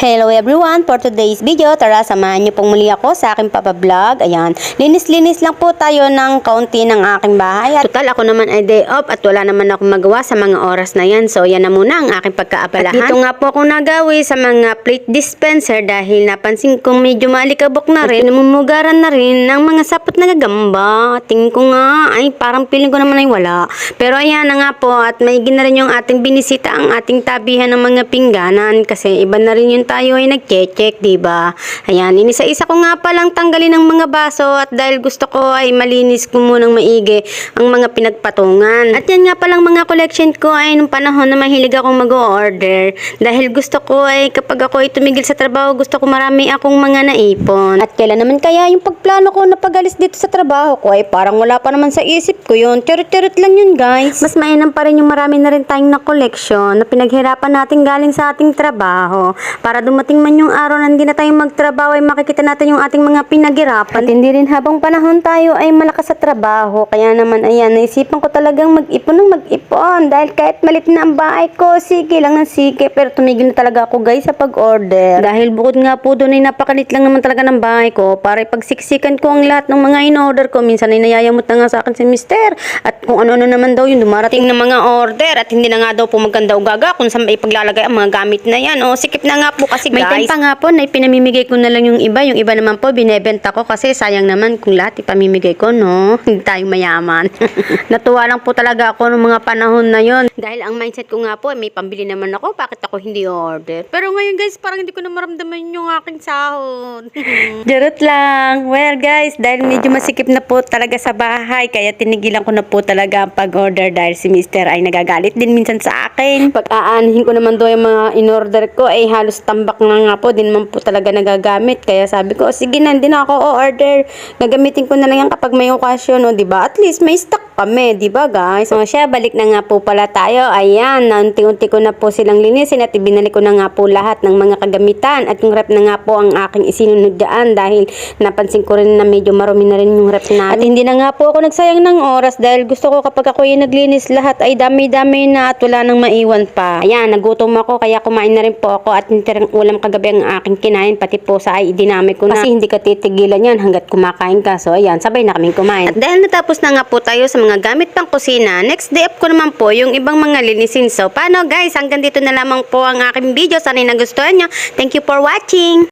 Hello everyone! For today's video, tara samahan niyo pong muli ako sa aking papablog. Ayan, linis-linis lang po tayo ng kaunti ng aking bahay. At total, ako naman ay day off at wala naman akong magawa sa mga oras na yan. So, yan na muna ang aking pagkaabalahan. At dito nga po ako nagawi sa mga plate dispenser dahil napansin kong medyo malikabok na rin. Namumugaran na rin ng mga sapot na gagamba. Tingin ko nga, ay parang feeling ko naman ay wala. Pero ayan na nga po at may na rin yung ating binisita ang ating tabihan ng mga pingganan kasi iba na rin yung tayo ay nag-check, diba? Ayan, inisa-isa ko nga palang tanggalin ng mga baso at dahil gusto ko ay malinis ko munang maigi ang mga pinagpatungan. At yan nga palang mga collection ko ay nung panahon na mahilig akong mag-order dahil gusto ko ay kapag ako ay tumigil sa trabaho, gusto ko marami akong mga naipon. At kailan naman kaya yung pagplano ko na pag-alis dito sa trabaho ko ay parang wala pa naman sa isip ko yun. Charot-charot lang yun, guys. Mas mainam pa rin yung marami na rin tayong na collection na pinaghirapan natin galing sa ating trabaho para dumating man yung araw na hindi na tayo magtrabaho ay makikita natin yung ating mga pinaghirapan. At hindi rin habang panahon tayo ay malakas sa trabaho. Kaya naman ayan, naisipan ko talagang mag-ipon ng mag-ipon. Dahil kahit malit na ang bahay ko, sige lang ng sige. Pero tumigil na talaga ako guys sa pag-order. Dahil bukod nga po doon ay napakalit lang naman talaga ng bahay ko. Para ipagsiksikan ko ang lahat ng mga in-order ko. Minsan ay nayayamot na nga sa akin si Mister. At kung ano-ano naman daw yung dumarating ng mga order. At hindi na nga daw po maganda ugaga kung saan ipaglalagay ang mga gamit na yan. O sikip na nga po kasi guys. May time pa nga po na ipinamimigay ko na lang yung iba. Yung iba naman po binebenta ko kasi sayang naman kung lahat ipamimigay ko, no? Hindi tayo mayaman. Natuwa lang po talaga ako ng mga panahon na yon. Dahil ang mindset ko nga po, may pambili naman ako. Bakit ako hindi order? Pero ngayon guys, parang hindi ko na maramdaman yung aking sahod. Jarot lang. Well guys, dahil medyo masikip na po talaga sa bahay, kaya tinigilan ko na po talaga ang pag-order dahil si Mister ay nagagalit din minsan sa akin. Pag aanihin ko naman doon yung mga in-order ko, ay halos tambak nga po, din man po talaga nagagamit. Kaya sabi ko, sige na, hindi na ako order. Gagamitin ko na lang yan kapag may okasyon, o diba? At least may stock kami, diba guys? So siya, balik na nga po pala tayo. Ayan, unti-unti ko na po silang linisin at ibinalik ko na nga po lahat ng mga kagamitan. At yung rep na nga po ang aking isinunod dyan dahil napansin ko rin na medyo marumi na rin yung rep namin. At hindi na nga po ako nagsayang ng oras dahil gusto ko kapag ako yung naglinis lahat ay dami-dami na at wala nang maiwan pa. Ayan, nagutom ako kaya kumain na rin po ako at ulam kagabi ang aking kinain, pati po sa ay dinamay ko na. Kasi hindi ka titigilan yan hanggat kumakain ka. So ayan, sabay na kaming kumain. At dahil natapos na nga po tayo sa mga gamit pang kusina, next day up ko naman po yung ibang mga linisin. So paano guys, hanggang dito na lamang po ang aking video. Sana'y nagustuhan nyo. Thank you for watching!